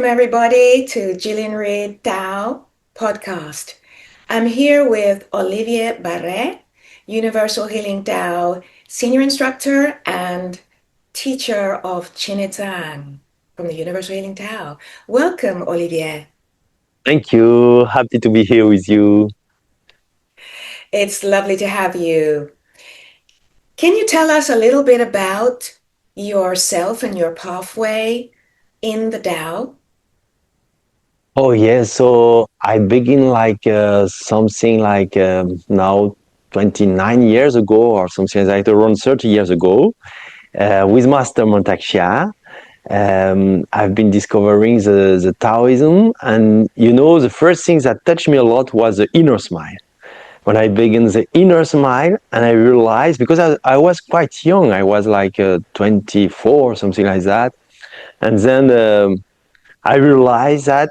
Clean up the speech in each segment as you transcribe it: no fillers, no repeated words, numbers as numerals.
Everybody to Gillian Reid Tao podcast. I'm here with Olivier Barré, Universal Healing Tao senior instructor and teacher of Chi Nei Tsang from the Universal Healing Tao. Welcome, Olivier. Thank you. Happy to be here with you. It's lovely to have you. Can you tell us a little bit about yourself and your pathway in the Tao? Oh, yeah. So I begin like something like now 29 years ago or something like that, around 30 years ago, with Master Mantak Chia. I've been discovering the Taoism, and the first thing that touched me a lot was the inner smile. When I began the inner smile, and I realized, because I was quite young, I was like 24, something like that, and then I realized that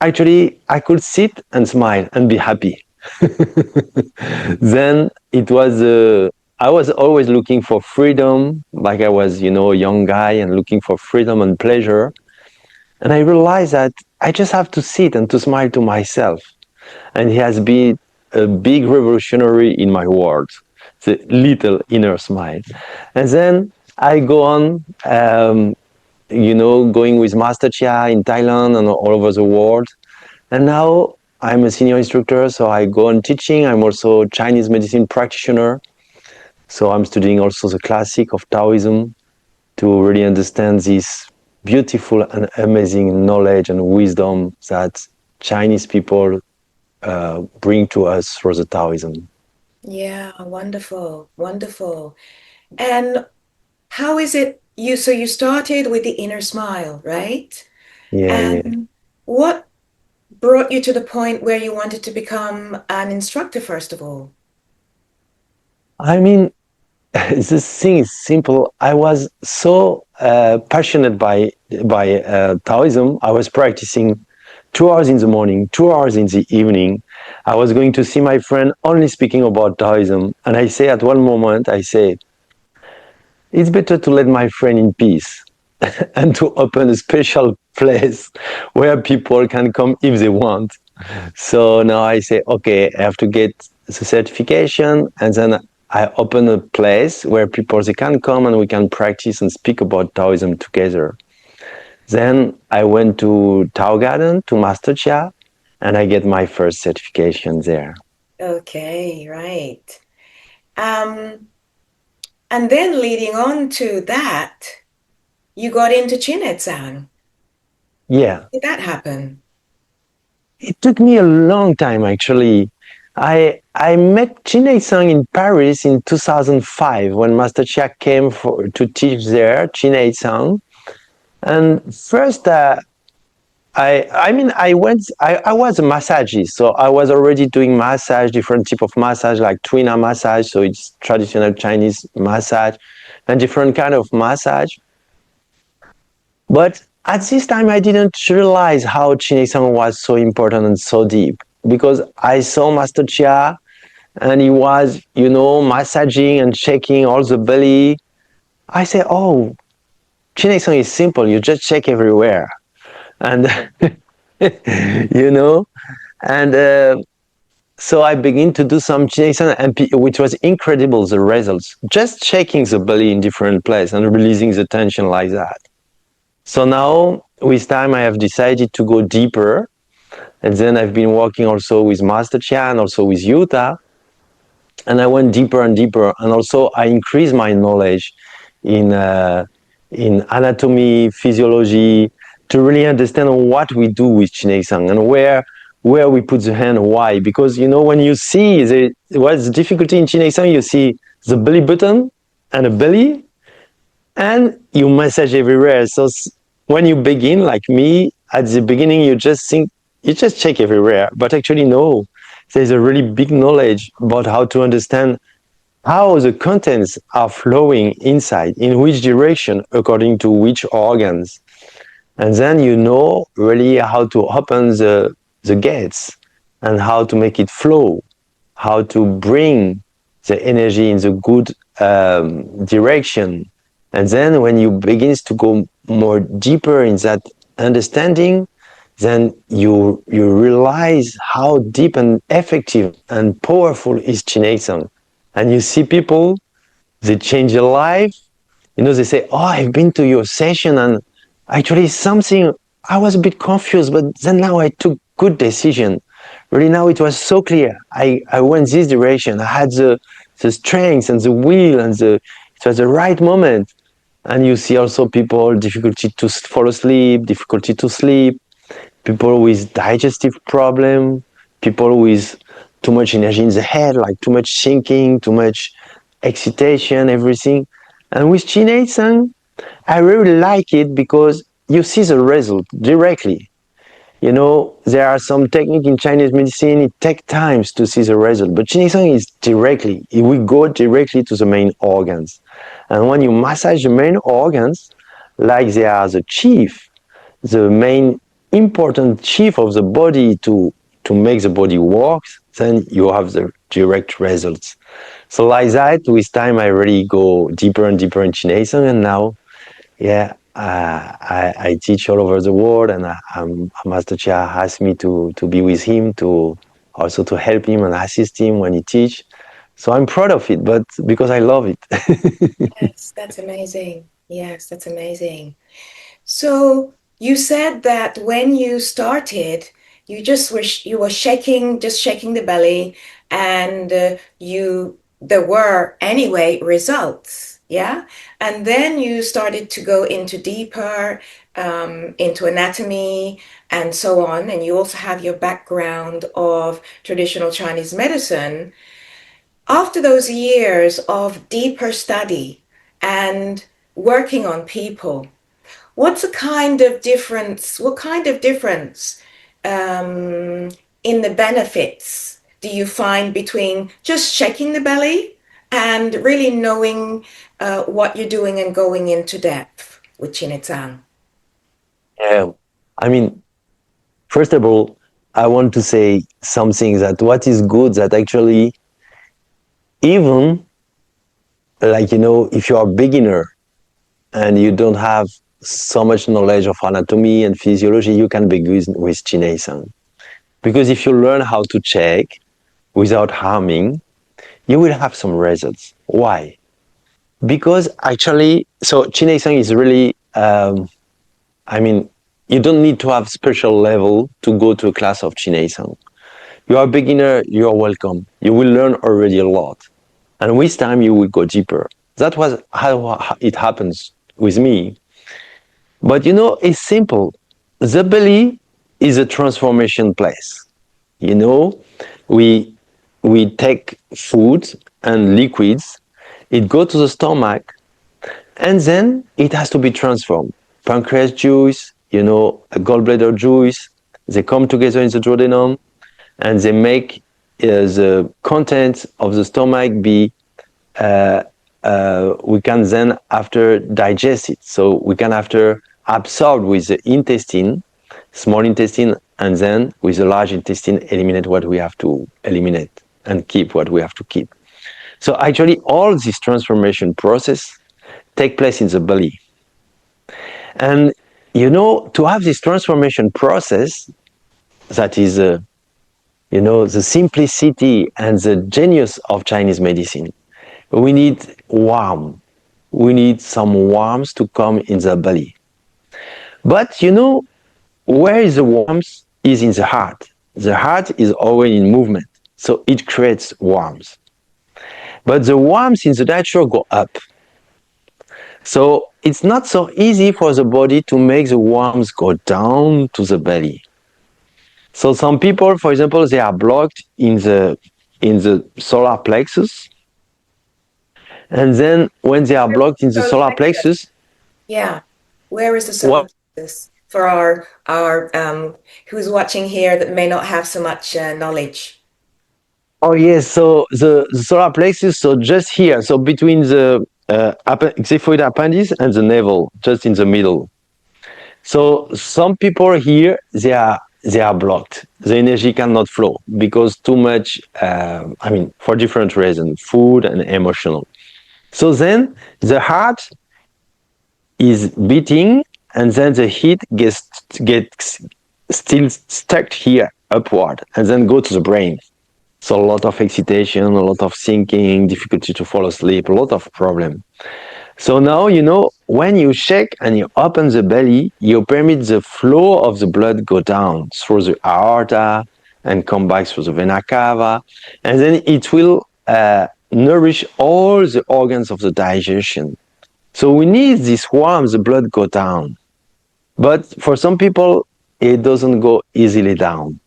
actually I could sit and smile and be happy. Then it was I was always looking for freedom, like I was, a young guy and looking for freedom and pleasure. And I realized that I just have to sit and to smile to myself. And it has been a big revolutionary in my world, the little inner smile. And then I go on, going with Master Chia in Thailand and all over the world. And now I'm a senior instructor, so I go on teaching. I'm also a Chinese medicine practitioner. So I'm studying also the classic of Taoism to really understand this beautiful and amazing knowledge and wisdom that Chinese people bring to us through the Taoism. Yeah, wonderful, wonderful. And how is it you started with the inner smile, right? Yeah, yeah. And what brought you to the point where you wanted to become an instructor, first of all? I mean, this thing is simple. I was so passionate by Taoism. I was practicing 2 hours in the morning, 2 hours in the evening. I was going to see my friend only speaking about Taoism, and I say at one moment, I say, it's better to let my friend in peace and to open a special place where people can come if they want. So now I say, okay, I have to get the certification, and then I open a place where people they can come and we can practice and speak about Taoism together. Then I went to Tao Garden to Master Chia, and I get my first certification there. Okay, right. Um, and then leading on to that, you got into Chi Nei Tsang. Yeah, Did that happen? it took me a long time actually. I met Chi Nei Tsang in Paris in 2005 when Master Chia came to teach there, Chi Nei Tsang. And first, I was a massagist, so I was already doing massage, different type of massage, like Tuina massage, so it's traditional Chinese massage, and different kind of massage. But at this time, I didn't realize how Chi Nei Tsang was so important and so deep, because I saw Master Chia, and he was, massaging and shaking all the belly. I say, oh, Chi Nei Tsang is simple. You just check everywhere. And you know and so I begin to do some changes, and which was incredible, the results, just shaking the belly in different places and releasing the tension like that. So now with time I have decided to go deeper, and then I've been working also with Master Chia and also with Yuta, and I went deeper and deeper, and also I increased my knowledge in anatomy, physiology, to really understand what we do with Chi Nei Tsang and where we put the hand, why. Because when you see what's the difficulty in Chi Nei Tsang, you see the belly button and a belly, and you massage everywhere. So when you begin, like me, at the beginning, you just think, you just check everywhere. But actually, no, there's a really big knowledge about how to understand how the contents are flowing inside, in which direction, according to which organs. And then you know really how to open the gates and how to make it flow, how to bring the energy in the good direction. And then when you begins to go more deeper in that understanding, then you realize how deep and effective and powerful is Chi Nei Tsang. And you see people, they change their life. You know, they say, "Oh, I've been to your session, and actually something I was a bit confused, but then now I took good decision. Really, now it was so clear. I went this direction. I had the strength and the will, and it was the right moment." And you see also people difficulty to fall asleep, difficulty to sleep, people with digestive problem, people with too much energy in the head, like too much thinking, too much excitation, everything. And with Chi Nei Tsang, I really like it because you see the result directly. You know, there are some technique in Chinese medicine, it takes times to see the result, but Chi Nei Tsang is directly, it will go directly to the main organs. And when you massage the main organs, like they are the chief, the main important chief of the body to make the body work, then you have the direct results. So like that, with time, I really go deeper and deeper in Chi Nei Tsang, and now, yeah, I teach all over the world, and Master Chia asked me to be with him, to also to help him and assist him when he teach. So I'm proud of it, but because I love it. Yes, that's amazing. Yes, that's amazing. So you said that when you started, you were shaking, just shaking the belly, and you there were anyway results, yeah. And then you started to go into deeper, into anatomy and so on. And you also have your background of traditional Chinese medicine. After those years of deeper study and working on people, what's a kind of difference? What kind of difference in the benefits do you find between just checking the belly and really knowing what you're doing and going into depth with Chi Nei Tsang? Yeah, I mean, first of all, I want to say something that what is good that actually even like if you are a beginner and you don't have so much knowledge of anatomy and physiology, you can begin with Chi Nei Tsang. Because if you learn how to check without harming, you will have some results. Why? Because actually, so Chi Nei Tsang is really, I mean, you don't need to have special level to go to a class of Chi Nei Tsang. You are a beginner, you are welcome. You will learn already a lot. And with time, you will go deeper. That was how it happens with me. But it's simple. The belly is a transformation place. You know, we we take food and liquids, it goes to the stomach, and then it has to be transformed. Pancreas juice, a gallbladder juice, they come together in the duodenum, and they make the contents of the stomach be we can then after digest it. So we can after absorb with the intestine, small intestine, and then with the large intestine eliminate what we have to eliminate and keep what we have to keep. So actually all this transformation process take place in the belly. And to have this transformation process that is the simplicity and the genius of Chinese medicine, we need warmth. We need some warmth to come in the belly. But where is the warmth is in the heart. The heart is always in movement, so it creates warmth. But the warmth in the nature go up. So it's not so easy for the body to make the warmth go down to the belly. So some people, for example, they are blocked in the solar plexus. And then when they are blocked in the Solar solar plexus. plexus, Yeah. Where is the what? solar plexus for our who's watching here that may not have so much knowledge? Oh yes, so the solar plexus, so just here, so between the xiphoid appendix and the navel, just in the middle. So some people here they are blocked. The energy cannot flow because too much. For different reasons, food and emotional. So then the heart is beating and then the heat gets still stuck here upward, and then go to the brain. So a lot of excitation, a lot of thinking, difficulty to fall asleep, a lot of problem. So now, when you shake and you open the belly, you permit the flow of the blood go down through the aorta and come back through the vena cava. And then it will nourish all the organs of the digestion. So we need this warmth, the blood go down. But for some people, it doesn't go easily down.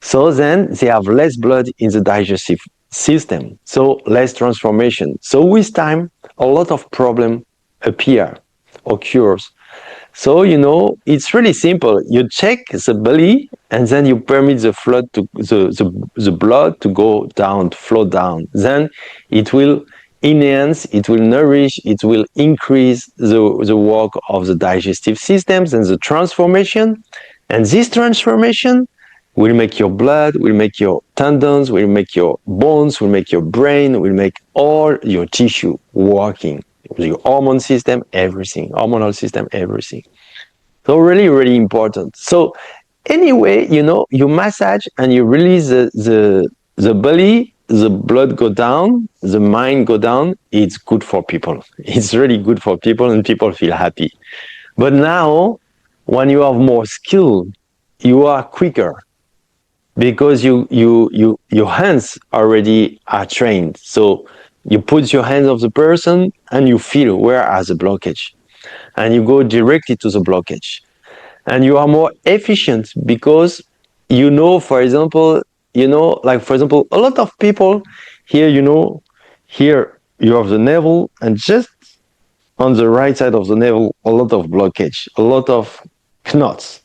So then they have less blood in the digestive system, so less transformation. So with time, a lot of problem occurs. So it's really simple. You check the belly, and then you permit the blood to go down, to flow down. Then it will enhance, it will nourish, it will increase the work of the digestive systems and the transformation. And this transformation will make your blood, will make your tendons, will make your bones, will make your brain, will make all your tissue working. Your hormone system, everything, hormonal system, everything. So really, really important. So anyway, you massage and you release the belly, the blood go down, the mind go down. It's good for people. It's really good for people, and people feel happy. But now, when you have more skill, you are quicker, because your hands already are trained. So you put your hands of the person and you feel where are the blockage, and you go directly to the blockage, and you are more efficient because for example, like for example, a lot of people here, here you have the navel, and just on the right side of the navel, a lot of blockage, a lot of knots.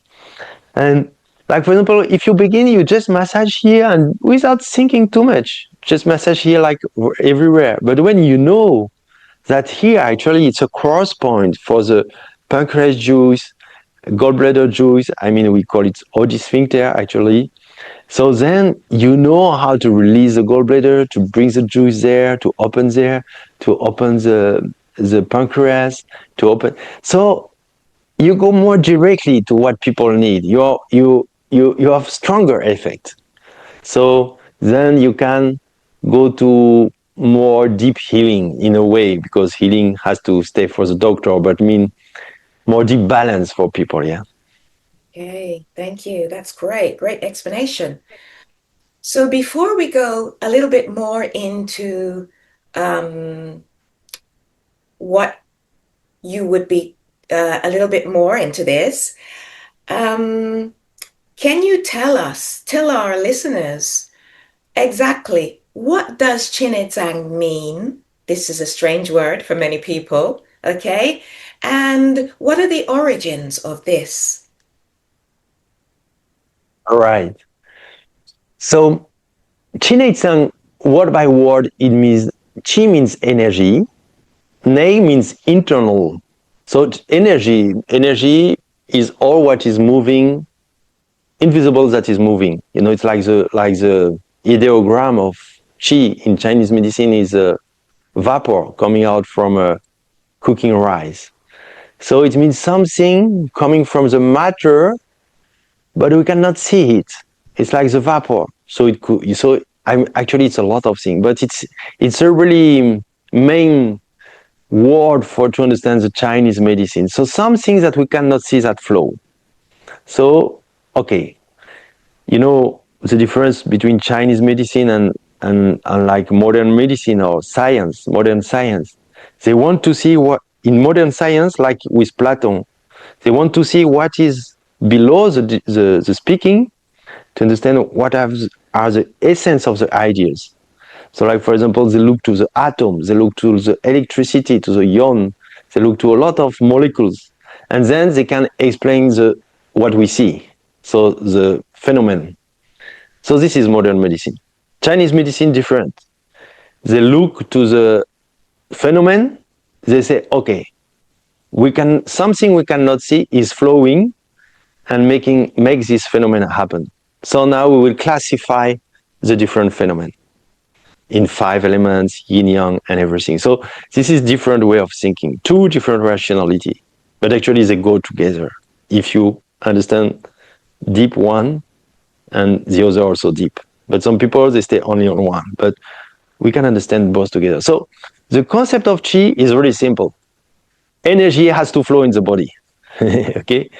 And like for example, if you begin, you just massage here and without thinking too much, just massage here like everywhere. But when you know that here actually it's a cross point for the pancreas juice, gallbladder juice, we call it OG sphincter actually. So then you know how to release the gallbladder, to bring the juice there, to open the pancreas, to open. So you go more directly to what people need. You have stronger effect. So then you can go to more deep healing in a way, because healing has to stay for the doctor, but more deep balance for people. Yeah. Okay, thank you. That's great. Great explanation. So before we go a little bit more into what you would be a little bit more into this, can you tell our listeners exactly what does Chi Nei Tsang mean? This is a strange word for many people, okay? And what are the origins of this? All right. So Chi Nei Tsang, word by word, it means Chi means energy, Nei means internal. So energy is all what is moving, invisible that is moving. It's like the ideogram of Qi in Chinese medicine is a vapor coming out from a cooking rice. So it means something coming from the matter, but we cannot see it. It's like the vapor. So actually it's a lot of things, but it's a really main word for to understand the Chinese medicine. So some things that we cannot see that flow. So okay, the difference between Chinese medicine and like modern medicine or modern science. They want to see what in modern science, like with Platon, they want to see what is below the speaking, to understand what are the essence of the ideas. So like, for example, they look to the atom, they look to the electricity, to the ion, they look to a lot of molecules, and then they can explain what we see, so the phenomenon. So this is modern medicine. Chinese medicine different. They look to the phenomenon, they say, okay, something we cannot see is flowing and make this phenomenon happen. So now we will classify the different phenomena in 5 elements, yin yang, and everything. So this is different way of thinking, two different rationality. but actually they go together. If you understand deep one and the other also deep. But some people, they stay only on one, but we can understand both together. So the concept of Chi is really simple. Energy has to flow in the body. Okay?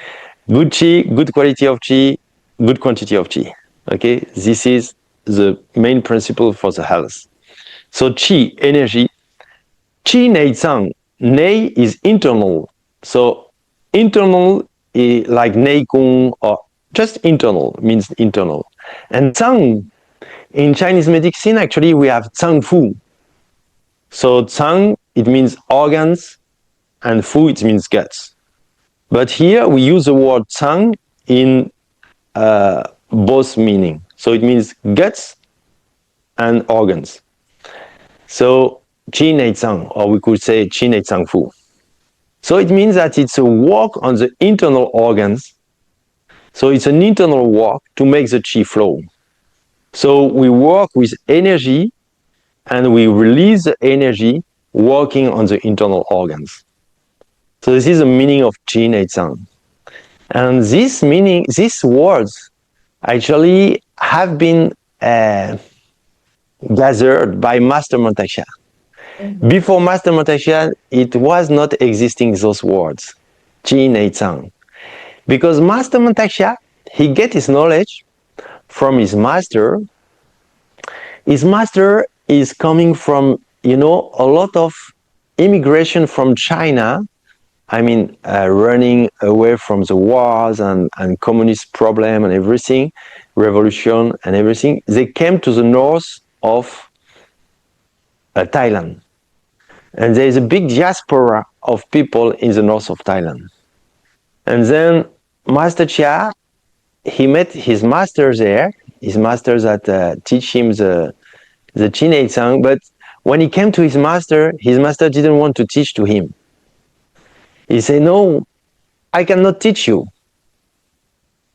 Good Chi, good quality of Chi, good quantity of Chi. Okay? This is the main principle for the health. So Chi, energy. Chi Nei Tsang. Nei is internal. So internal is like Nei Kung or just internal, means internal. And Tsang, in Chinese medicine, actually, we have Tsang Fu. So Tsang, it means organs, and Fu, it means guts. But here we use the word Tsang in both meaning. So it means guts and organs. So Chi Nei Tsang, or we could say Chi Nei Tsang Fu. So it means that it's a work on the internal organs. So it's an internal work to make the Chi flow. So we work with energy and we release the energy working on the internal organs. So this is the meaning of Chi Nei Tsang. And this meaning, these words actually have been gathered by Master Mantak Chia. Mm-hmm. Before Master Mantak Chia, it was not existing those words, Chi Nei Tsang. Because Master Mantak Chia, he get his knowledge from his master. His master is coming from, a lot of immigration from China. I mean, running away from the wars and communist problem and everything, revolution and everything. They came to the north of Thailand. And there is a big diaspora of people in the north of Thailand. And then Master Chia, he met his master there, his master that teach him the Chi Nei Tsang. But when he came to his master didn't want to teach to him. He said, no, I cannot teach you.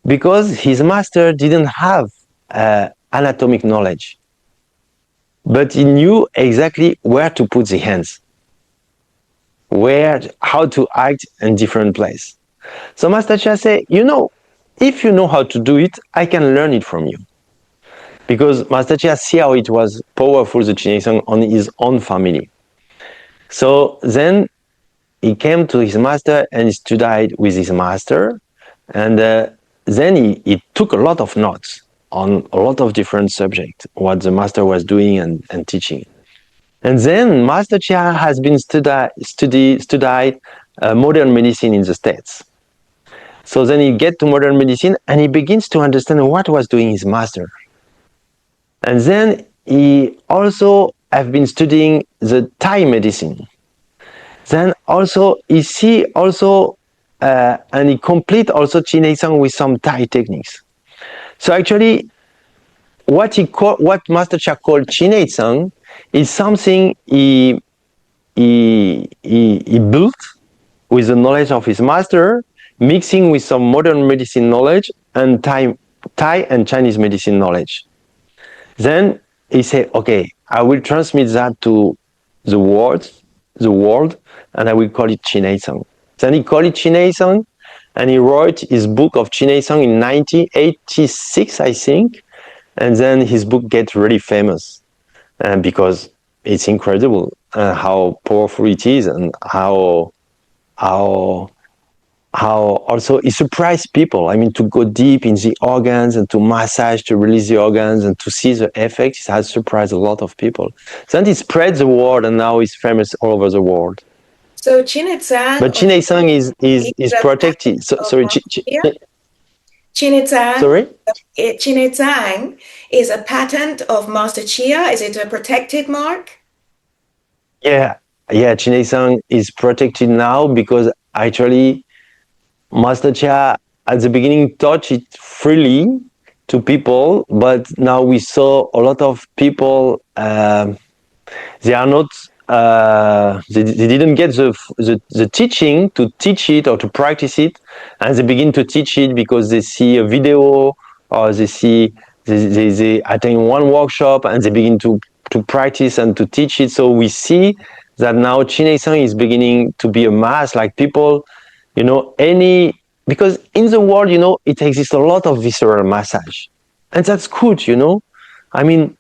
Because his master didn't have anatomic knowledge. But he knew exactly where to put the hands. How to act in different places. So Master Chia said, if you know how to do it, I can learn it from you. Because Master Chia see how it was powerful, the Chi Nei Tsang, on his own family. So then he came to his master and he studied with his master. And then he took a lot of notes on a lot of different subjects, what the master was doing and teaching. And then Master Chia has been studied modern medicine in the States. So then he get to modern medicine and he begins to understand what was doing his master. And then he also have been studying the Thai medicine. Then also he see also and he complete also Chi Nei Tsang with some Thai techniques. So actually, what Master Chia called Chi Nei Tsang is something he built with the knowledge of his master, mixing with some modern medicine knowledge and Thai and Chinese medicine knowledge. Then he said, okay, I will transmit that to the world, and I will call it Chi Nei Tsang. Then he called it Chi Nei Tsang, and he wrote his book of Chi Nei Tsang in 1986, I think. And then his book gets really famous because it's incredible how powerful it is and how also it surprised people. I mean, to go deep in the organs and to massage, to release the organs and to see the effects, it has surprised a lot of people. Then it spread the word and now it's famous all over the world. So Chi Nei Tsang, but Chi Nei Tsang is protected. Sorry, Chi Nei Tsang. Sorry? Chi Nei Tsang is a patent of Master Chia. Is it a protected mark? Yeah, Chi Nei Tsang is protected now because actually Master Chia at the beginning taught it freely to people, but now we saw a lot of people, they are not, they didn't get the teaching to teach it or to practice it, and they begin to teach it because they see a video or they attend one workshop and they begin to practice and to teach it. So we see that now Chi Nei Tsang is beginning to be a mass, like people, You know, because in the world, it exists a lot of visceral massage, and that's good. I mean,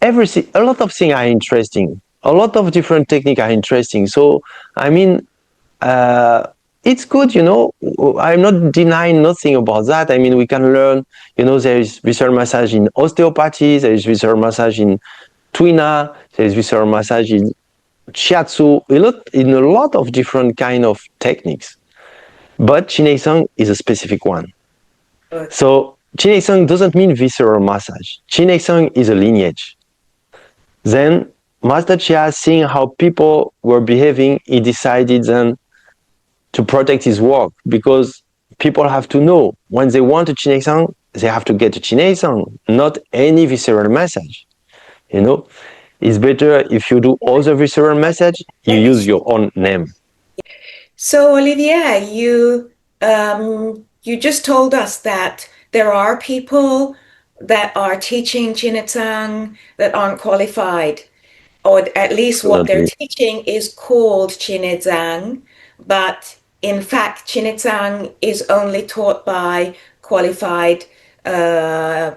everything, a lot of things are interesting. A lot of different techniques are interesting. So, I mean, uh, it's good. I'm not denying nothing about that. I mean, we can learn. There is visceral massage in osteopathy. There is visceral massage in Twina. There is visceral massage in Shiatsu. A lot of different kind of techniques. But Chi Nei Tsang is a specific one. Good. So Chi Nei Tsang doesn't mean visceral massage. Chi Nei Tsang is a lineage. Then Master Chia, seeing how people were behaving, he decided then to protect his work, because people have to know when they want a Chi Nei Tsang, they have to get a Chi Nei Tsang, not any visceral massage. You know, it's better if you do other visceral massage, you use your own name. So, Olivier, you just told us that there are people that are teaching Chi Nei Tsang that aren't qualified, or at least what they're Absolutely. teaching is called Chi Nei Tsang, but in fact, Chi Nei Tsang is only taught by qualified uh,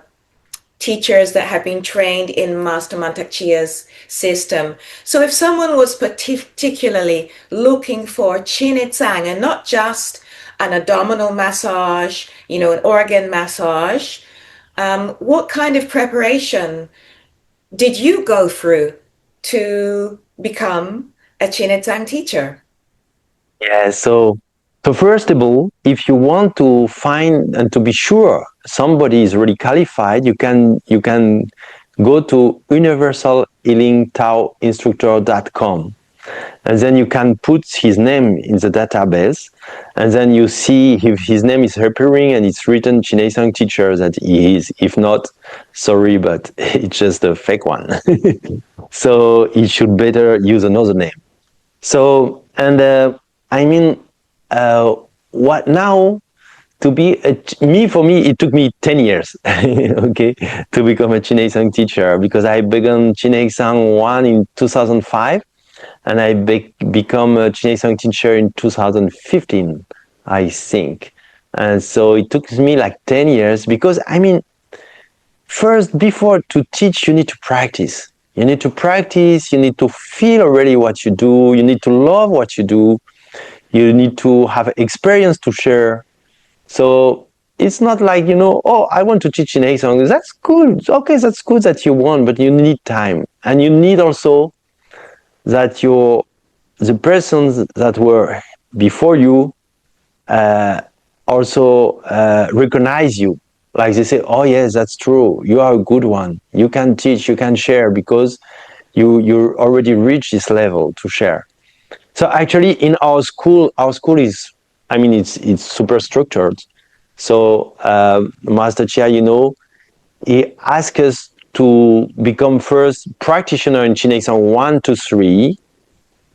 teachers that have been trained in Master Mantak Chia's system. So if someone was particularly looking for Chi Nei Tsang and not just an abdominal massage, an organ massage, what kind of preparation did you go through to become a Chi Nei Tsang teacher? Yeah, so first of all, if you want to find and to be sure somebody is really qualified, you can go to Universal Healing Tao Instructor.com, and then you can put his name in the database, and then you see if his name is appearing and it's written Chi Nei Tsang teacher, that he is. If not, sorry, but it's just a fake one. So he should better use another name. So, and I mean, uh, what now? To be for me, it took me 10 years, okay, to become a Chi Nei Tsang teacher, because I began Chi Nei Tsang 1 in 2005, and I become a Chi Nei Tsang teacher in 2015, I think. And so it took me like 10 years, because I mean, first, before to teach, you need to practice. You need to practice, you need to feel already what you do, you need to love what you do, you need to have experience to share. So it's not like, oh, I want to teach in a song. That's good. Okay, that's good that you want, but you need time. And you need also that the persons that were before you also recognize you. Like they say, oh yes, that's true. You are a good one. You can teach, you can share, because you already reached this level to share. So actually, in our school is, I mean, it's super structured. So Master Chia, he asked us to become first practitioner in Chi Nei Tsang 1 to 3.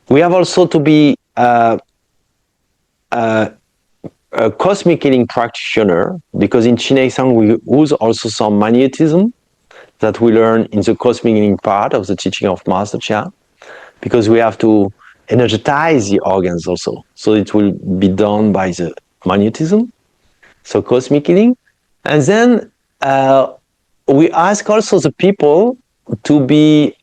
We have also to be a cosmic healing practitioner, because in Chi Nei Tsang we use also some magnetism that we learn in the cosmic healing part of the teaching of Master Chia, because we have to energize the organs also. So it will be done by the magnetism, so cosmic healing. And then we ask also the people to be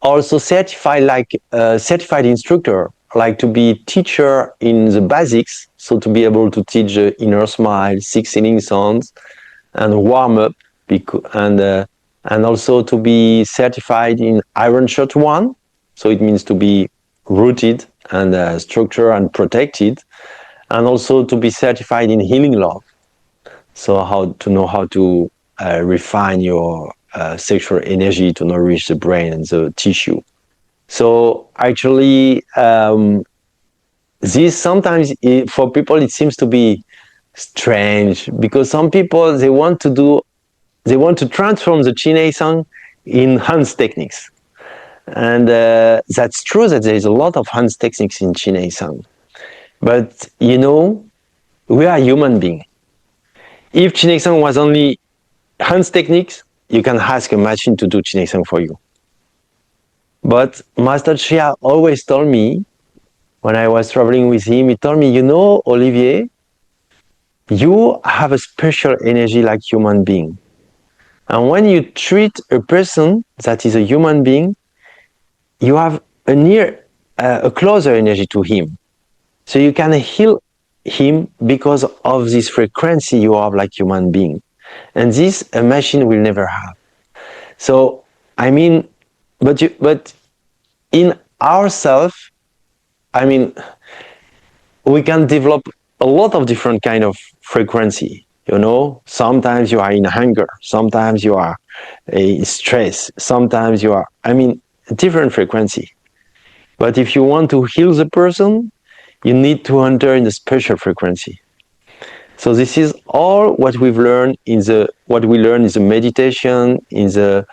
also certified, like certified instructor, like to be teacher in the basics, so to be able to teach the inner smile, 6 healing sounds, and warm up, and also to be certified in Iron Shirt 1, so it means to be rooted and structured and protected, and also to be certified in Healing Love, so how to know how to refine your sexual energy to nourish the brain and the tissue. So actually, this sometimes for people it seems to be strange, because some people they want to transform the Chi Nei Tsang in hands techniques, and that's true that there is a lot of hands techniques in Chi Nei Tsang, but we are human beings. If Chi Nei Tsang was only hands techniques, you can ask a machine to do Chi Nei Tsang for you. But Master Chia always told me when I was traveling with him, he told me, you know, Olivier, you have a special energy like human being. And when you treat a person that is a human being, you have a closer energy to him. So you can heal him because of this frequency you have like human being. And this a machine will never have. So I mean, but in ourselves, I mean, we can develop a lot of different kind of frequency. You know, sometimes you are in anger, sometimes you are a stress, sometimes you are, I mean, different frequency. But if you want to heal the person, you need to enter in a special frequency. So this is all what we've learned in the what we learn in the meditation, in the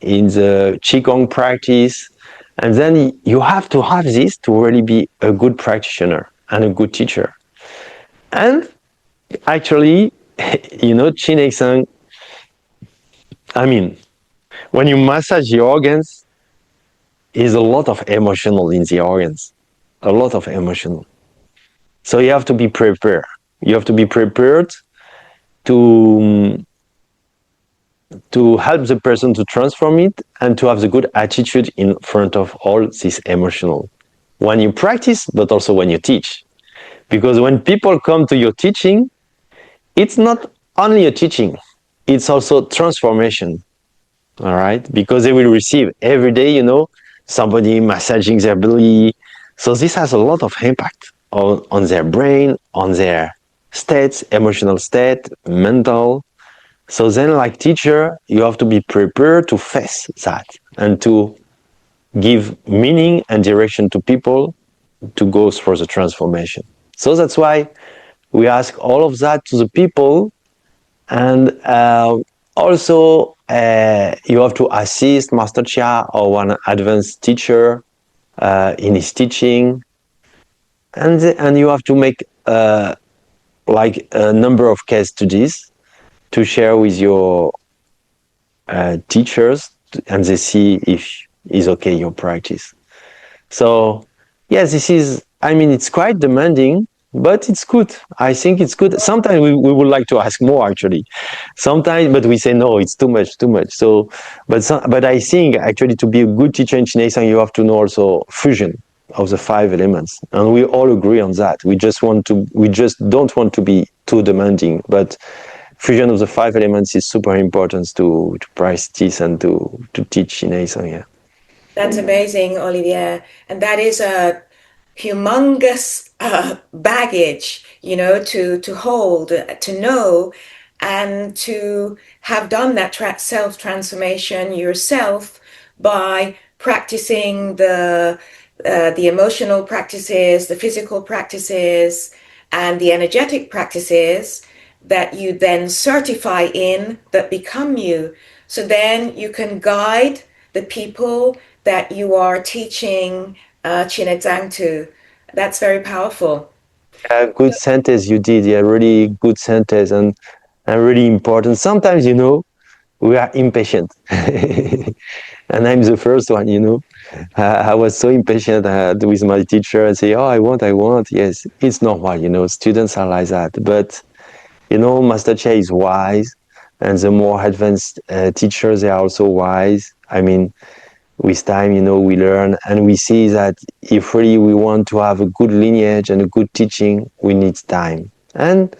qigong practice, and then you have to have this to really be a good practitioner and a good teacher. And actually, you know, Chi Nei Tsang, I mean, when you massage the organs, is a lot of emotional in the organs, a lot of emotional. So you have to be prepared. You have to be prepared to to help the person to transform it and to have the good attitude in front of all this emotional when you practice, but also when you teach. Because when people come to your teaching, it's not only a teaching, it's also transformation. All right, because they will receive every day, you know, somebody massaging their belly. So this has a lot of impact on their brain, on their states, emotional state, mental. So then, like teacher, you have to be prepared to face that and to give meaning and direction to people to go through the transformation. So that's why we ask all of that to the people, and also you have to assist Master Chia or one advanced teacher in his teaching, and you have to make like a number of case studies to share with your teachers, and they see if is okay your practice. So yes, this is, I mean, it's quite demanding, but it's good. I think it's good. Sometimes we would like to ask more actually. Sometimes, but we say no, it's too much, too much. So, but I think actually to be a good teacher in Chi Nei Tsang, you have to know also fusion of the five elements, and we all agree on that. We just don't want to be too demanding, but fusion of the five elements is super important to practice and to teach in ASA. Yeah. That's amazing, Olivier. And that is a humongous baggage, you know, to hold, to know, and to have done that self transformation yourself by practicing the emotional practices, the physical practices, and the energetic practices that you then certify in that become you. So then you can guide the people that you are teaching Chi Nei Tsang to. That's very powerful. Good sentence you did. Yeah, really good sentence and really important. Sometimes, you know, we are impatient. And I'm the first one, you know. I was so impatient with my teacher and say, oh, I want. Yes, it's normal, you know, students are like that. But, you know, Master Chia is wise. And the more advanced teachers, they are also wise. I mean, with time, you know, we learn and we see that if really we want to have a good lineage and a good teaching, we need time. And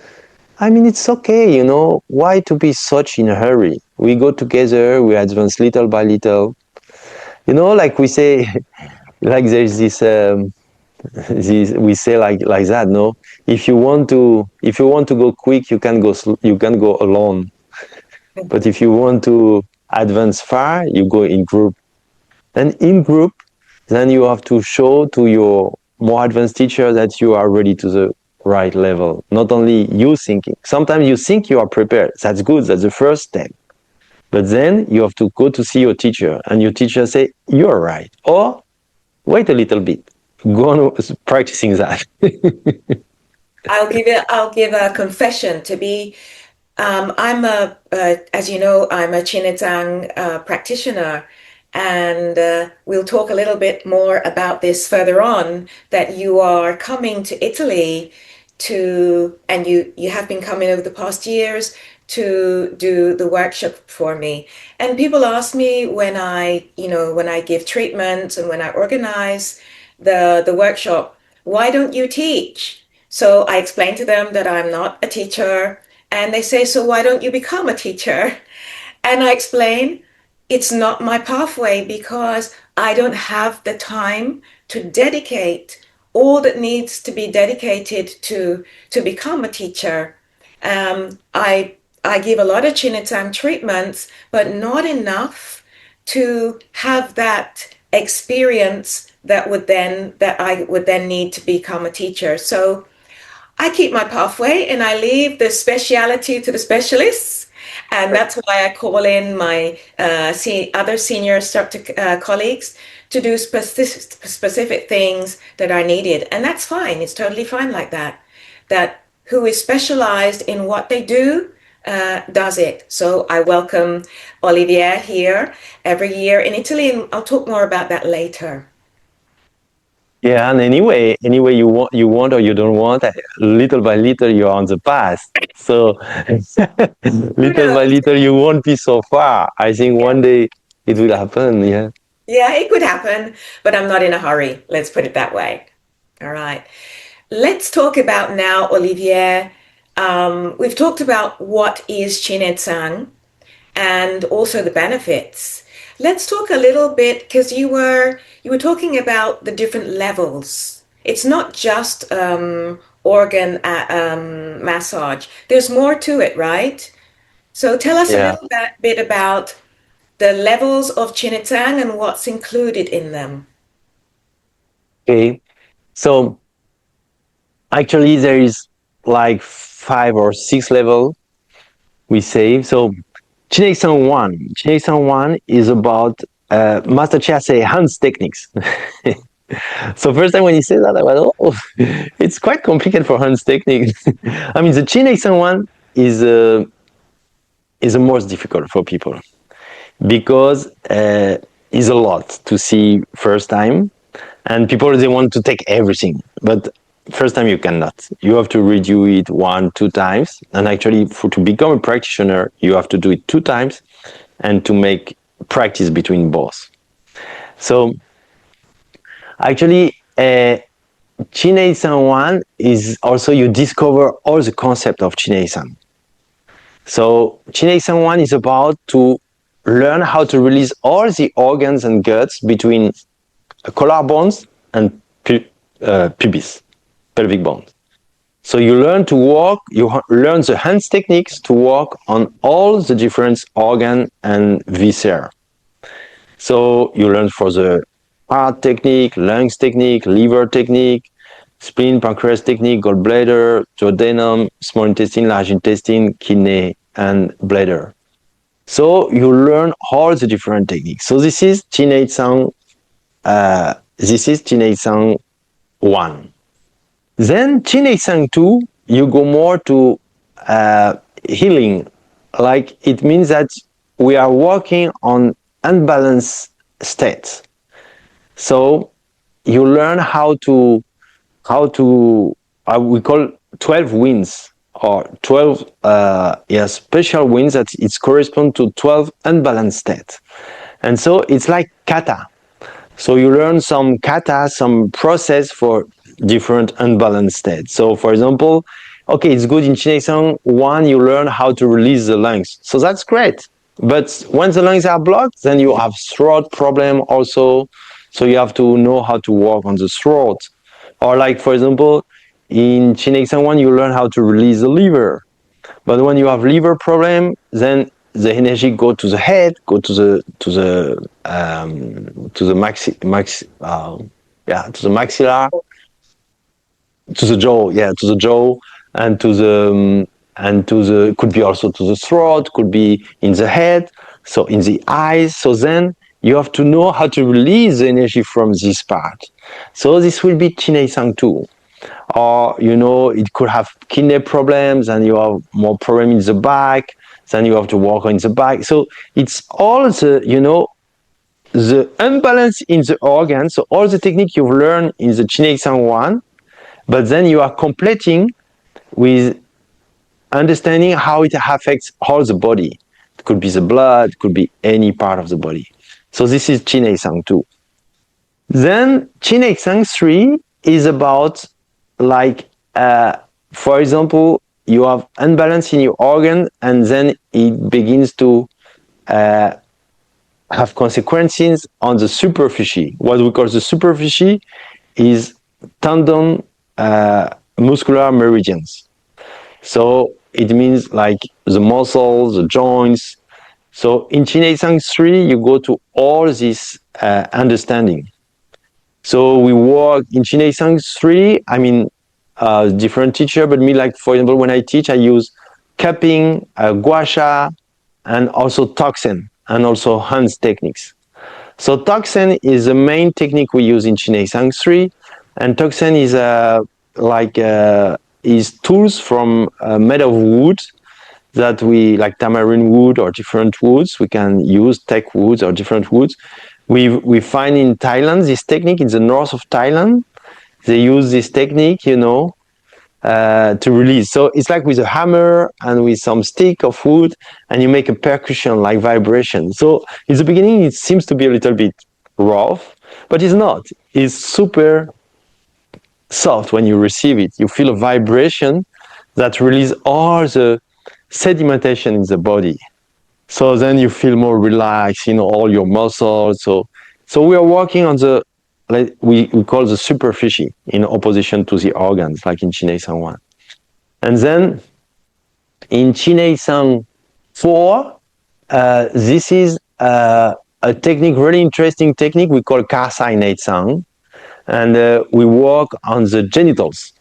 I mean, it's okay, you know, why to be such in a hurry? We go together, we advance little by little. You know, like we say, like there's this we say like that, no? If you want to go quick, you can go alone. But if you want to advance far, you go in group. And in group, then you have to show to your more advanced teacher that you are ready to the right level. Not only you thinking. Sometimes you think you are prepared. That's good. That's the first step. But then you have to go to see your teacher, and your teacher say you're right, or wait a little bit. Go on practicing that. I'll give a confession to be. I'm as you know, I'm a Chi Nei Tsang practitioner, And we'll talk a little bit more about this further on, that you are coming to Italy and you have been coming over the past years to do the workshop for me. And people ask me when I give treatments and when I organize the workshop, why don't you teach? So I explain to them that I'm not a teacher, and they say, so why don't you become a teacher? And I explain it's not my pathway because I don't have the time to dedicate all that needs to be dedicated to become a teacher. I give a lot of Chi Nei Tsang treatments, but not enough to have that experience that I would then need to become a teacher. So I keep my pathway and I leave the speciality to the specialists. And that's why I call in my other senior instructor colleagues to do specific things that are needed. And that's fine. It's totally fine like that. That who is specialized in what they do does it. So I welcome Olivier here every year in Italy, and I'll talk more about that later. Yeah, and anyway, you want or you don't want, little by little, you're on the path. So Who little by knows? little, you won't be so far. I think one day it will happen. Yeah. Yeah, it could happen, but I'm not in a hurry. Let's put it that way. All right. Let's talk about now, Olivier. We've talked about what is Chi Nei Tsang and also the benefits. Let's talk a little bit because you were talking about the different levels. It's not just organ massage. There's more to it, right? So tell us a Yeah. little bit about the levels of Chi Nei Tsang and what's included in them. Okay. So actually, there is like 5 or 6 level we say. So Chi Nei Tsang 1. Chi Nei Tsang 1 is about Master Chia say hands techniques. So first time when he said that, I was, oh, it's quite complicated for hands technique. I mean, the Chi Nei Tsang 1 is the most difficult for people because it's a lot to see first time, and people they want to take everything, but first time you cannot. You have to redo it 1 2 times, and actually to become a practitioner you have to do it 2 times and to make practice between both. So actually Chi Nei Tsang 1 is also you discover all the concept of Chi Nei Tsang. So Chi Nei Tsang 1 is about to learn how to release all the organs and guts between collarbones and pubis, pelvic bones. So you learn to walk, you learn the hands techniques to walk on all the different organ and viscera. So you learn for the heart technique, lungs technique, liver technique, spleen, pancreas technique, gallbladder, duodenum, small intestine, large intestine, kidney, and bladder. So you learn all the different techniques. So this is Chi Nei Tsang. This is Chi Nei Tsang 1. Then Chi Nei Tsang 2, you go more to healing. Like it means that we are working on unbalanced states. So you learn how to we call 12 winds or 12 special winds that it's correspond to 12 unbalanced states. And so it's like kata. So you learn some kata, some process for different unbalanced states. So for example, okay, it's good in Chi Nei Tsang 1, you learn how to release the lungs. So that's great. But when the lungs are blocked, then you have throat problem also. So you have to know how to work on the throat. Or like, for example, in Chi Nei Tsang 1, you learn how to release the liver. But when you have liver problem, then the energy go to the head, go to the to the maxilla, to the jaw, to the jaw, and to the could be also to the throat, could be in the head, so in the eyes. So then you have to know how to release the energy from this part. So this will be Chi Nei Tsang 2. Or it could have kidney problems and you have more problem in the back, then you have to work on the back. So it's all the the imbalance in the organ, so all the technique you've learned in the Chi Nei Tsang 1, but then you are completing with understanding how it affects all the body. It could be the blood, it could be any part of the body. So this is Chi Nei Tsang 2. Then Chi Nei Tsang 3 is about like, for example, you have imbalance in your organ and then it begins to have consequences on the superficie. What we call the superficie is tendon muscular meridians. So it means like the muscles, the joints. So in Chi Nei Tsang 3, you go to all this understanding. So we work in Chi Nei Tsang 3, I mean, different teacher, but me, like, for example, when I teach, I use cupping, gua sha, and also toxin, and also hands techniques. So toxin is the main technique we use in Chi Nei Tsang 3, and toxin is is tools from made of wood that we, like tamarind wood or different woods. We can use teak woods or different woods. We find in Thailand this technique in the north of Thailand. They use this technique, to release. So it's like with a hammer and with some stick of wood, and you make a percussion like vibration. So in the beginning, it seems to be a little bit rough, but it's not. It's super soft when you receive it. You feel a vibration that releases all the sedimentation in the body. So then you feel more relaxed in all your muscles. So we are working on the, like we call the superficie in opposition to the organs, like in Chi Nei Tsang 1. And then in Chi Nei Tsang 4, this is a technique, really interesting technique we call Chi Nei Tsang. And we work on the genitals.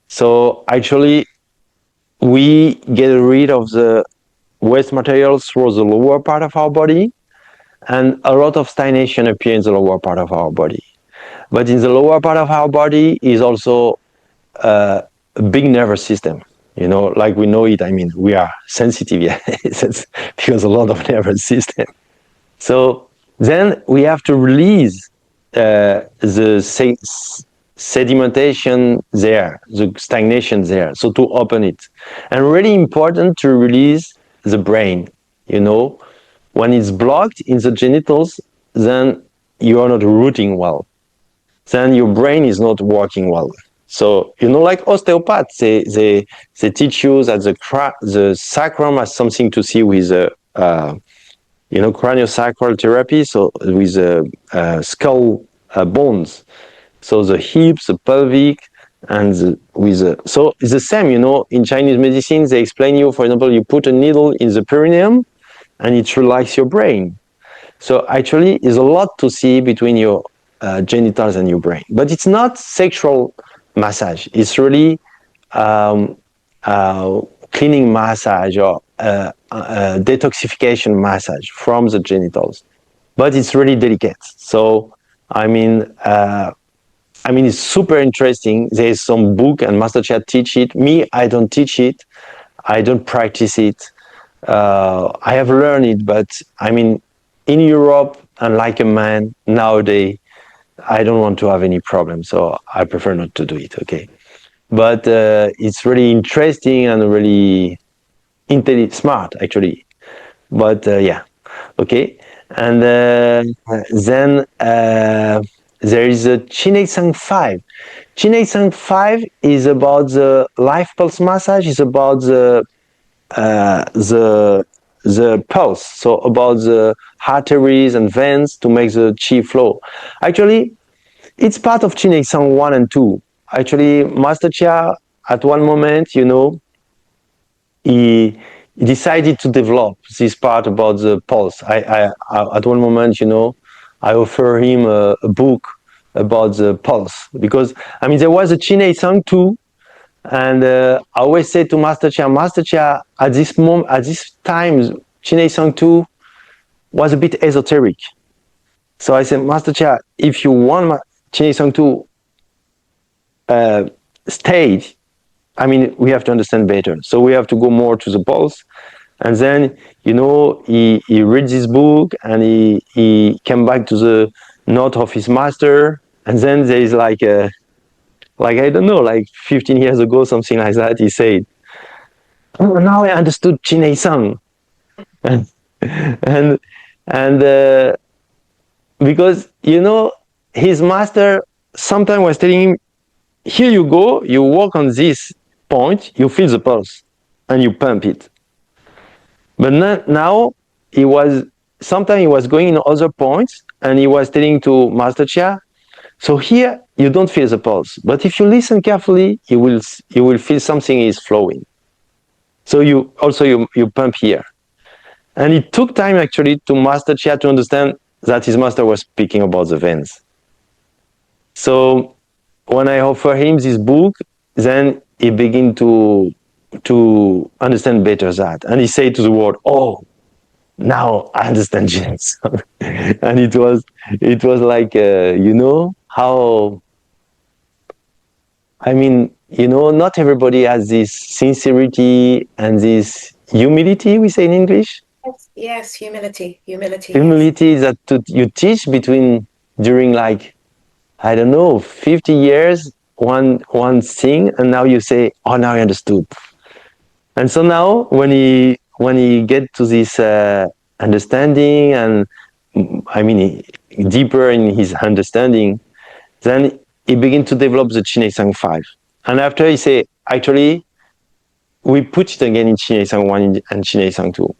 So actually, we get rid of the waste materials through the lower part of our body, and a lot of stagnation appears in the lower part of our body. But in the lower part of our body is also a big nervous system. Like we know it. I mean, we are sensitive, yeah, because a lot of nervous system. So then we have to release the sedimentation there, the stagnation there, so to open it. And really important to release the brain. When it's blocked in the genitals, then you are not rooting well. Then your brain is not working well. So, like osteopaths, they teach you that the sacrum has something to see with craniosacral therapy, so with skull bones. So the hips, the pelvic, and so it's the same, in Chinese medicine, they explain you, for example, you put a needle in the perineum and it relaxes your brain. So actually, there's a lot to see between your genitals and your brain. But it's not sexual massage. It's really cleaning massage or detoxification massage from the genitals. But it's really delicate. So, it's super interesting. There's some book and Master Chia teach it. Me, I don't teach it. I don't practice it. I have learned it, but in Europe, and like a man nowadays, I don't want to have any problem, so I prefer not to do it. Okay, but it's really interesting and really smart, actually. But yeah, okay. And then there is a Chi Nei Tsang 5. Chi Nei Tsang 5 is about the life pulse massage. It's about the pulse, so about the arteries and veins to make the chi flow. Actually, it's part of Chi Nei Tsang 1 and 2. Actually, Master Chia, at one moment, he decided to develop this part about the pulse. I at one moment, I offer him a book about the pulse, because there was a Chi Nei Tsang 2. And I always say to Master Chia, at this time, Chi Nei Tsang 2 was a bit esoteric. So I said, Master Chia, if you want Chi Nei Tsang 2 stage, we have to understand better. So we have to go more to the pulse. And then, he reads his book and he came back to the note of his master. And then there is like, I don't know, like 15 years ago, something like that, he said, oh, now I understood Chi Nei Tsang. And, and, and because, his master sometimes was telling him, here you go, you walk on this point, you feel the pulse and you pump it. But now he was sometimes he was going in other points and he was telling to Master Chia, so here you don't feel the pulse, but if you listen carefully, you will feel something is flowing. So you pump here, and it took time actually to Master Chia to understand that his master was speaking about the veins. So when I offer him this book, then he began to understand better that, and he said to the world, "Oh, now I understand James." And it was like how, I mean, not everybody has this sincerity and this humility, we say in English. Yes, yes, humility, humility, yes. Humility that you teach during like, I don't know, 50 years, one thing, and now you say, oh, now I understood. And so now when he get to this understanding, and I mean deeper in his understanding, then he begin to develop the Chi Nei Tsang 5. And after he say, actually, we put it again in Chi Nei Tsang 1 and Chi Nei Tsang 2.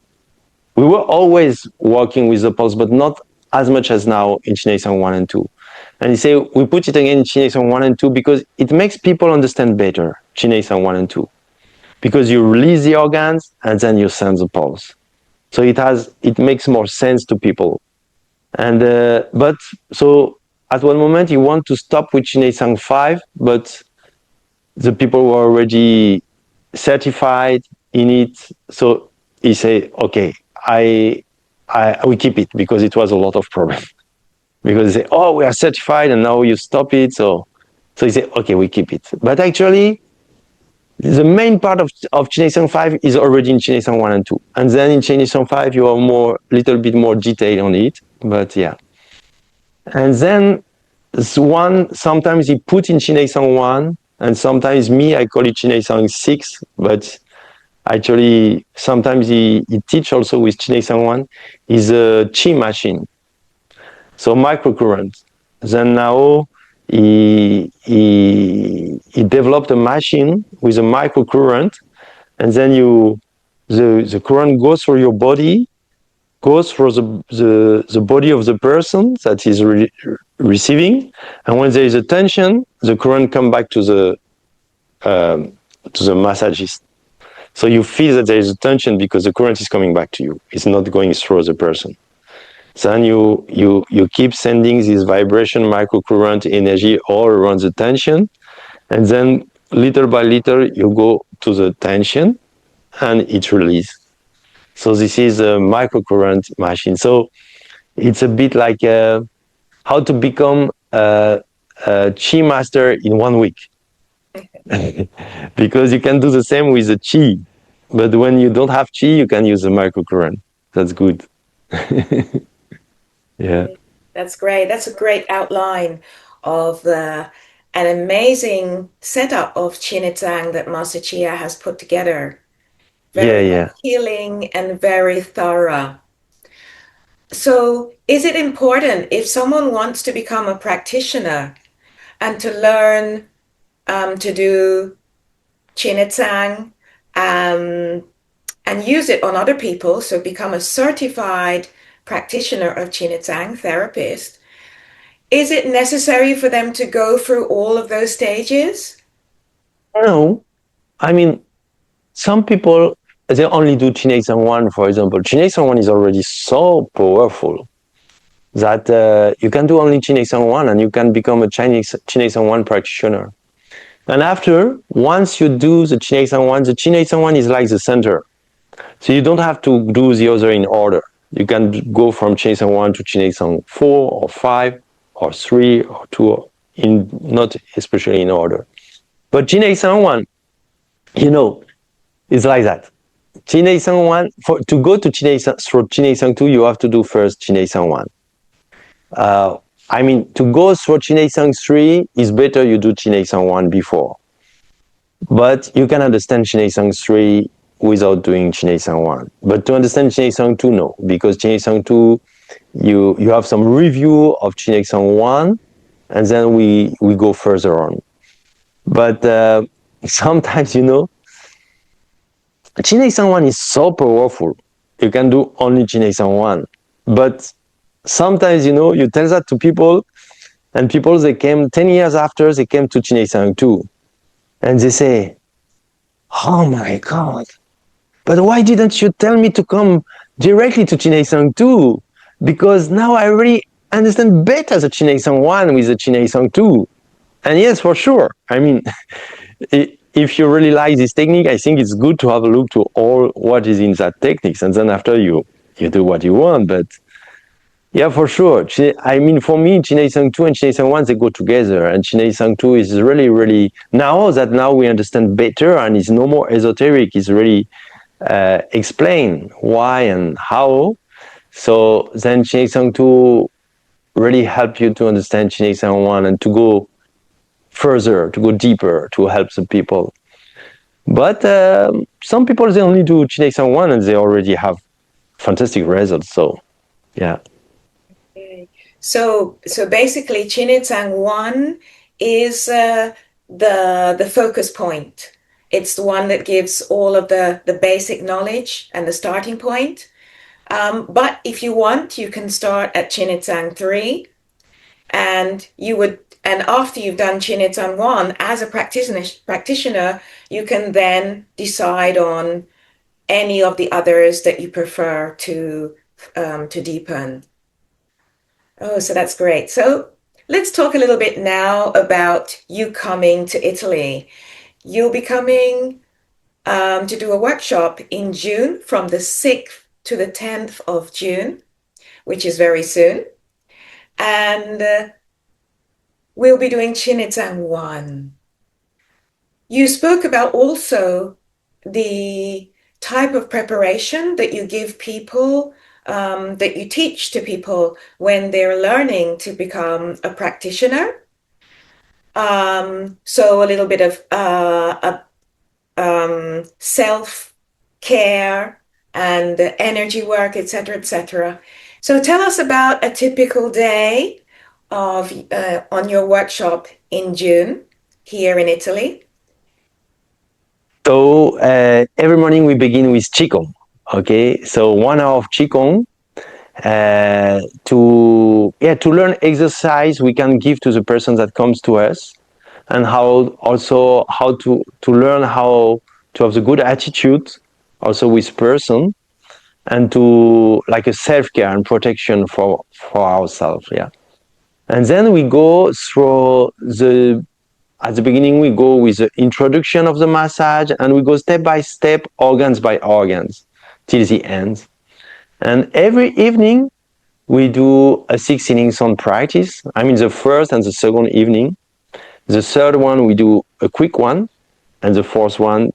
We were always working with the pulse, but not as much as now in Chi Nei Tsang 1 and 2. And he say, we put it again in Chi Nei Tsang 1 and 2 because it makes people understand better Chi Nei Tsang 1 and 2. Because you release the organs and then you send the pulse. So it makes more sense to people. And but so at one moment he want to stop with Chi Nei Tsang 5, but the people were already certified in it. So he said, okay, we keep it because it was a lot of problem. Because they say, oh, we are certified and now you stop it. So he said, okay, we keep it. But actually, the main part of Chi Nei Tsang 5 is already in Chi Nei Tsang 1 and 2. And then in Chi Nei Tsang 5, you are little bit more detailed on it. But yeah. And then sometimes he put in Chi Nei Tsang 1, and sometimes I call it Chi Nei Tsang 6, but actually sometimes he teach also with Chi Nei Tsang 1 is a chi machine. So microcurrent. Then now he developed a machine with a microcurrent, and then the current goes through your body, goes through the body of the person that is receiving, and when there is a tension, the current come back to the massagist. So you feel that there is a tension because the current is coming back to you. It's not going through the person. Then you keep sending this vibration microcurrent energy all around the tension, and then little by little you go to the tension and it releases. So this is a microcurrent machine. So it's a bit like how to become a chi master in 1 week. Because you can do the same with the chi, but when you don't have chi, you can use the microcurrent. That's good. Yeah. That's great. That's a great outline of an amazing setup of Chi Nei Tsang that Master Chia has put together. Yeah, Very yeah. healing and very thorough. So, is it important if someone wants to become a practitioner and to learn to do Chi Nei Tsang and use it on other people, so become a certified practitioner of Chi Nei Tsang therapist? Is it necessary for them to go through all of those stages? No, I mean, some people, they only do Chi Nei Tsang 1, for example. Chi Nei Tsang 1 is already so powerful that you can do only Chi Nei Tsang 1 and you can become a Chi Nei Tsang 1 practitioner. And after, once you do the Chi Nei Tsang 1, the Chi Nei Tsang 1 is like the center. So you don't have to do the other in order. You can go from Chi Nei Tsang 1 to Chi Nei Tsang 4 or 5 or 3 or 2, not especially in order. But Chi Nei Tsang 1, it's like that. Chi Nei Tsang 1, to go to Chi Nei Tsang 2, you have to do first Chi Nei Tsang 1. I mean, to go through Chi Nei Tsang 3, is better you do Chi Nei Tsang 1 before. But you can understand Chi Nei Tsang 3 without doing Chi Nei Tsang 1. But to understand Chi Nei Tsang 2, no. Because Chi Nei Tsang 2, you have some review of Chi Nei Tsang 1, and then we go further on. But sometimes, Chi Nei Tsang 1 is so powerful. You can do only Chi Nei Tsang 1. But sometimes, you tell that to people, and people, they came 10 years after, they came to Chi Nei Tsang 2. And they say, oh my God, but why didn't you tell me to come directly to Chi Nei Tsang 2? Because now I really understand better the Chi Nei Tsang 1 with the Chi Nei Tsang 2. And yes, for sure. I mean, if you really like this technique, I think it's good to have a look to all what is in that techniques. And then after you do what you want. But yeah, for sure. I mean, for me, Chi Nei Tsang 2 and Chi Nei Tsang 1, they go together. And Chi Nei Tsang 2 is really, really, now we understand better and it's no more esoteric, it's really explain why and how. So then Chi Nei Tsang 2 really help you to understand Chi Nei Tsang 1 and to go further, to go deeper, to help the people. But some people, they only do Chi Nei Tsang 1 and they already have fantastic results. So, yeah. So basically, Chi Nei Tsang 1 is the focus point. It's the one that gives all of the basic knowledge and the starting point. But if you want, you can start at Chi Nei Tsang 3, and after you've done Chi Nei Tsang 1 as a practitioner, you can then decide on any of the others that you prefer to deepen. Oh, so that's great. So let's talk a little bit now about you coming to Italy. You'll be coming to do a workshop in June from the 6th to the 10th of June, which is very soon. And we'll be doing Chi Nei Tsang 1. You spoke about also the type of preparation that you give people, that you teach to people when they're learning to become a practitioner. So a little bit of self-care and energy work, etc., etc. So tell us about a typical day of on your workshop in June here in Italy. So every morning we begin with Qigong. Okay, so 1 hour of Qigong to learn exercise we can give to the person that comes to us, and how to learn how to have the good attitude also with person, and to like a self-care and protection for ourselves. Yeah. And then we go through at the beginning, we go with the introduction of the massage, and we go step by step, organs by organs, till the end. And every evening, we do a 6 sound practice. I mean, the first and the second evening. The third one, we do a quick one. And the fourth one,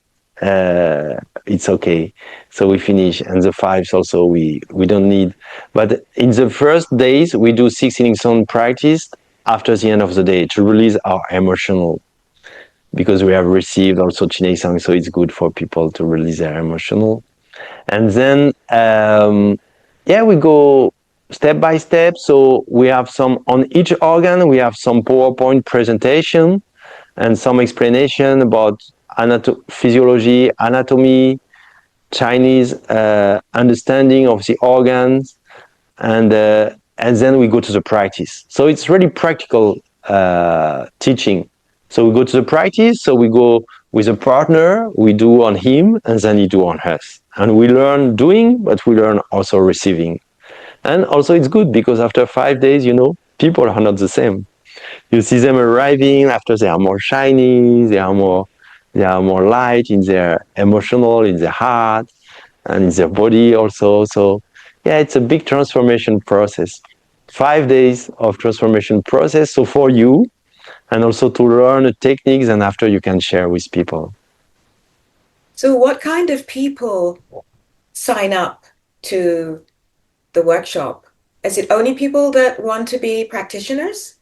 it's okay. So we finish. And the fives also, we don't need. But in the first days, we do 6 sound practice after the end of the day to release our emotional, because we have received also Chi Nei Tsang, so it's good for people to release their emotional. And then, we go step by step. So we have on each organ, we have some PowerPoint presentation and some explanation about physiology, anatomy, Chinese understanding of the organs, and then we go to the practice. So it's really practical teaching. So we go to the practice. So we go with a partner, we do on him, and then he do on us. And we learn doing, but we learn also receiving. And also it's good because after 5 days, people are not the same. You see them arriving after they are more shiny, they are more light in their emotional, in their heart, and in their body also. So yeah, it's a big transformation process. 5 days of transformation process. So for you, and also to learn the techniques, and after you can share with people. So what kind of people sign up to the workshop? Is it only people that want to be practitioners,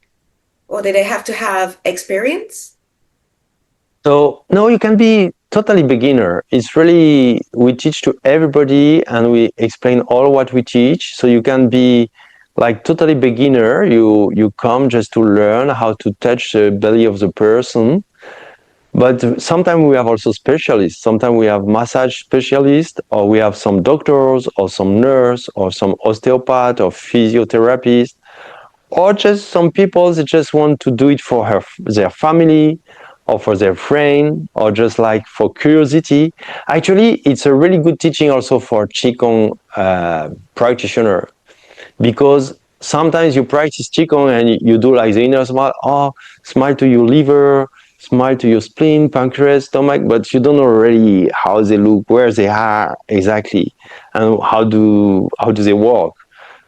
or do they have to have experience? So no, you can be totally beginner. It's really, we teach to everybody and we explain all what we teach. So you can be like totally beginner. You come just to learn how to touch the belly of the person. But sometimes we have also specialists. Sometimes we have massage specialists, or we have some doctors, or some nurse, or some osteopath, or physiotherapist, or just some people that just want to do it for their family, or for their friend, or just like for curiosity. Actually, it's a really good teaching also for Qigong practitioner, because sometimes you practice qigong and you do like the inner smile. Oh, smile to your liver, smile to your spleen, pancreas, stomach, but you don't know really how they look, where they are exactly, and how do they work.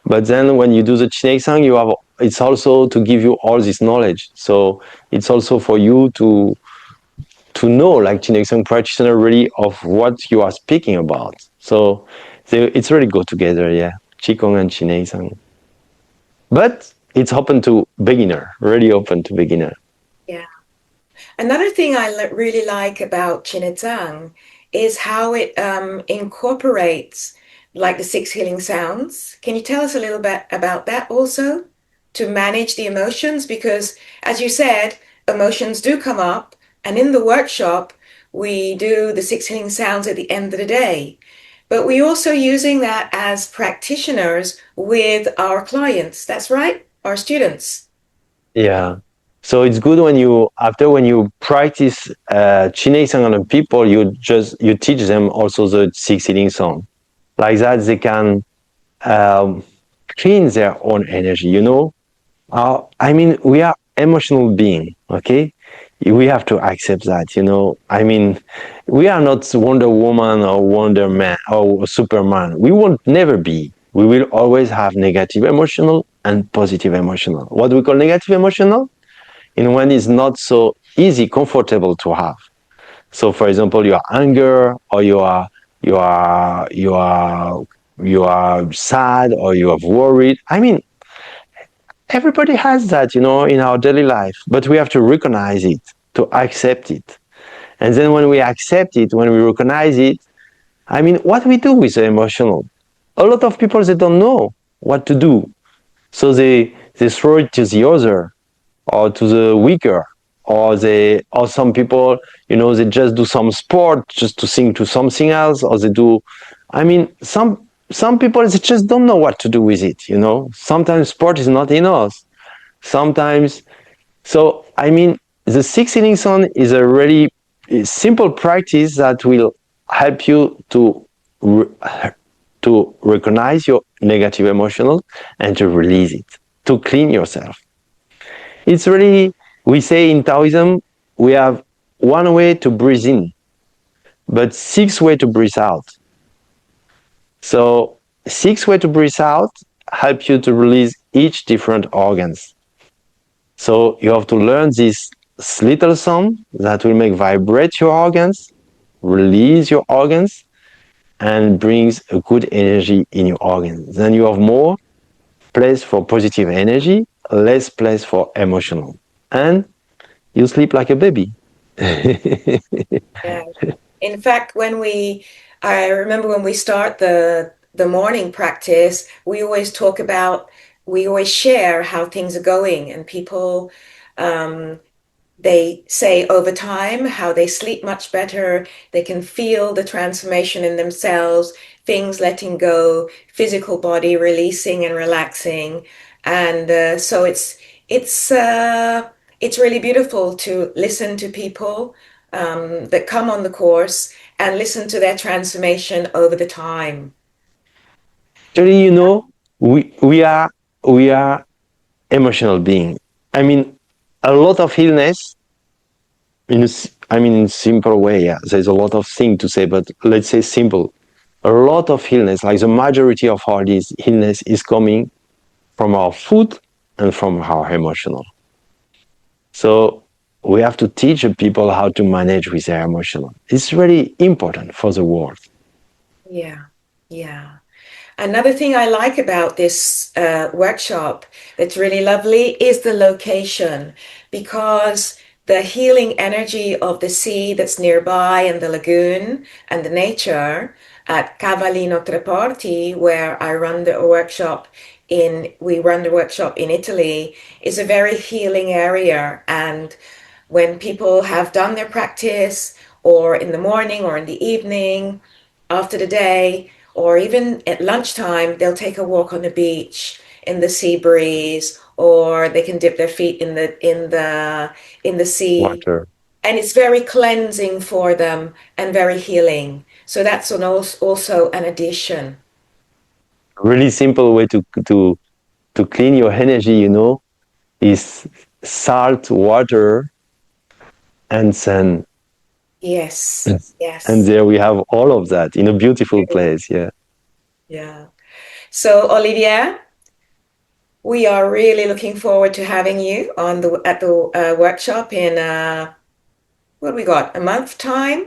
But then when you do the Chi Nei Tsang, you have, it's also to give you all this knowledge. So it's also for you to know, like Chi Nei Tsang practitioner, really of what you are speaking about. So it's really go together, yeah. Qigong and Chi Nei Tsang. But it's open to beginner, really open to beginner. Yeah. Another thing I really like about Chi Nei Tsang is how it incorporates like the six healing sounds. Can you tell us a little bit about that also to manage the emotions? Because as you said, emotions do come up, and in the workshop, we do the six healing sounds at the end of the day. But we also using that as practitioners with our clients. That's right, our students. Yeah. So it's good when you, after when you practice Chi Nei Tsang on people, you teach them also the six healing song. Like that, they can um, clean their own energy. I mean, we are emotional being, okay? We have to accept that, I mean, we are not Wonder Woman or Wonder Man or Superman. We won't never be. We will always have negative emotional and positive emotional. What we call negative emotional, in one is not so easy, comfortable to have. So, for example, you are anger, or you are sad, or you are worried. I mean, everybody has that, in our daily life, but we have to recognize it, to accept it. And then when we accept it, when we recognize it, I mean, what we do with the emotional? A lot of people, they don't know what to do. So they throw it to the other, or to the weaker, or some people, they just do some sport just to sing to something else, or they do, I mean, some people, they just don't know what to do with it. Sometimes sport is not enough. Sometimes, so I mean, the six healing sound is a really simple practice that will help you to recognize your negative emotional and to release it, to clean yourself. It's really, we say in Taoism, we have one way to breathe in, but six way to breathe out. So six way to breathe out help you to release each different organs. So you have to learn this little sound that will make vibrate your organs, release your organs, and brings a good energy in your organs. Then you have more place for positive energy, less place for emotional. And you sleep like a baby. Yeah. In fact, I remember when we start the morning practice, we always share how things are going, and people, um, they say over time how they sleep much better. They can feel the transformation in themselves, things letting go, physical body releasing and relaxing, and so it's really beautiful to listen to people that come on the course and listen to their transformation over the time. Actually, we are emotional being. I mean, a lot of illness in simple way. Yeah, there's a lot of thing to say, but let's say simple. A lot of illness, like the majority of our illness, is coming from our food and from our emotional. So we have to teach people how to manage with their emotion. It's really important for the world. Yeah, yeah. Another thing I like about this workshop that's really lovely is the location, because the healing energy of the sea that's nearby and the lagoon and the nature at Cavallino Treporti, where we run the workshop in Italy, is a very healing area. And when people have done their practice, or in the morning or in the evening, after the day, or even at lunchtime, they'll take a walk on the beach in the sea breeze, or they can dip their feet in the sea, Water. and it's very cleansing for them and very healing. So that's also an addition. Really simple way to clean your energy, is salt water and sun. Yes, And yes, there we have all of that in a beautiful place. Yeah. yeah. So Olivier, we are really looking forward to having you on the workshop in what we got, a month time,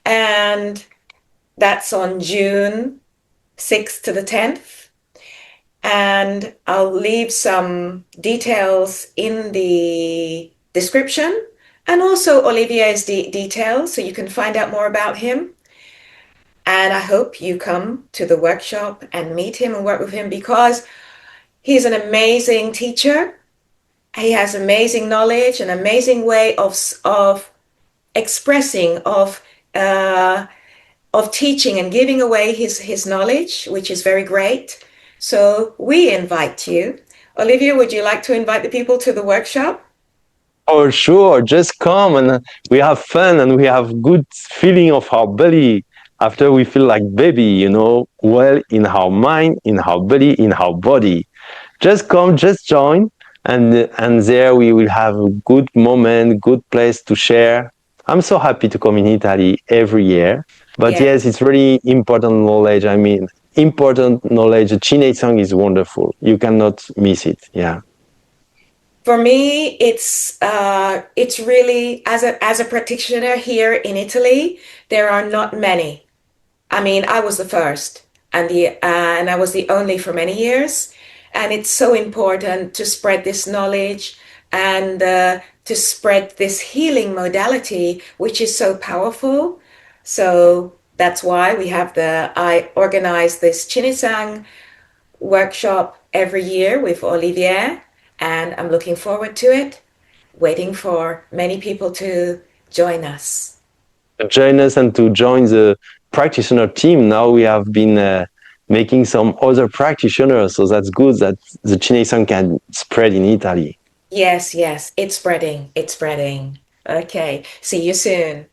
and that's on June 6th to the 10th. And I'll leave some details in the description, and also Olivier's details so you can find out more about him. And I hope you come to the workshop and meet him and work with him, because he's an amazing teacher. He has amazing knowledge, an amazing way of expressing, uh, of teaching and giving away his knowledge, which is very great. So we invite you. Olivia, would you like to invite the people to the workshop? For sure, just come and we have fun and we have good feeling of our belly after we feel like baby, well in our mind, in our belly, in our body. Just come, just join, and there we will have a good moment, good place to share. I'm so happy to come in Italy every year. But Yeah. yes, it's really important knowledge. I mean, important knowledge. Chi Nei Tsang is wonderful. You cannot miss it. Yeah. For me, it's really, as a practitioner here in Italy, there are not many. I mean, I was the first, and I was the only for many years, and it's so important to spread this knowledge, and to spread this healing modality, which is so powerful. So that's why I organize this Chi Nei Tsang workshop every year with Olivier, and I'm looking forward to it, waiting for many people to join us. Join us and to join the practitioner team. Now we have been making some other practitioners, so that's good that the Chi Nei Tsang can spread in Italy. Yes, yes, it's spreading. It's spreading. Okay, see you soon.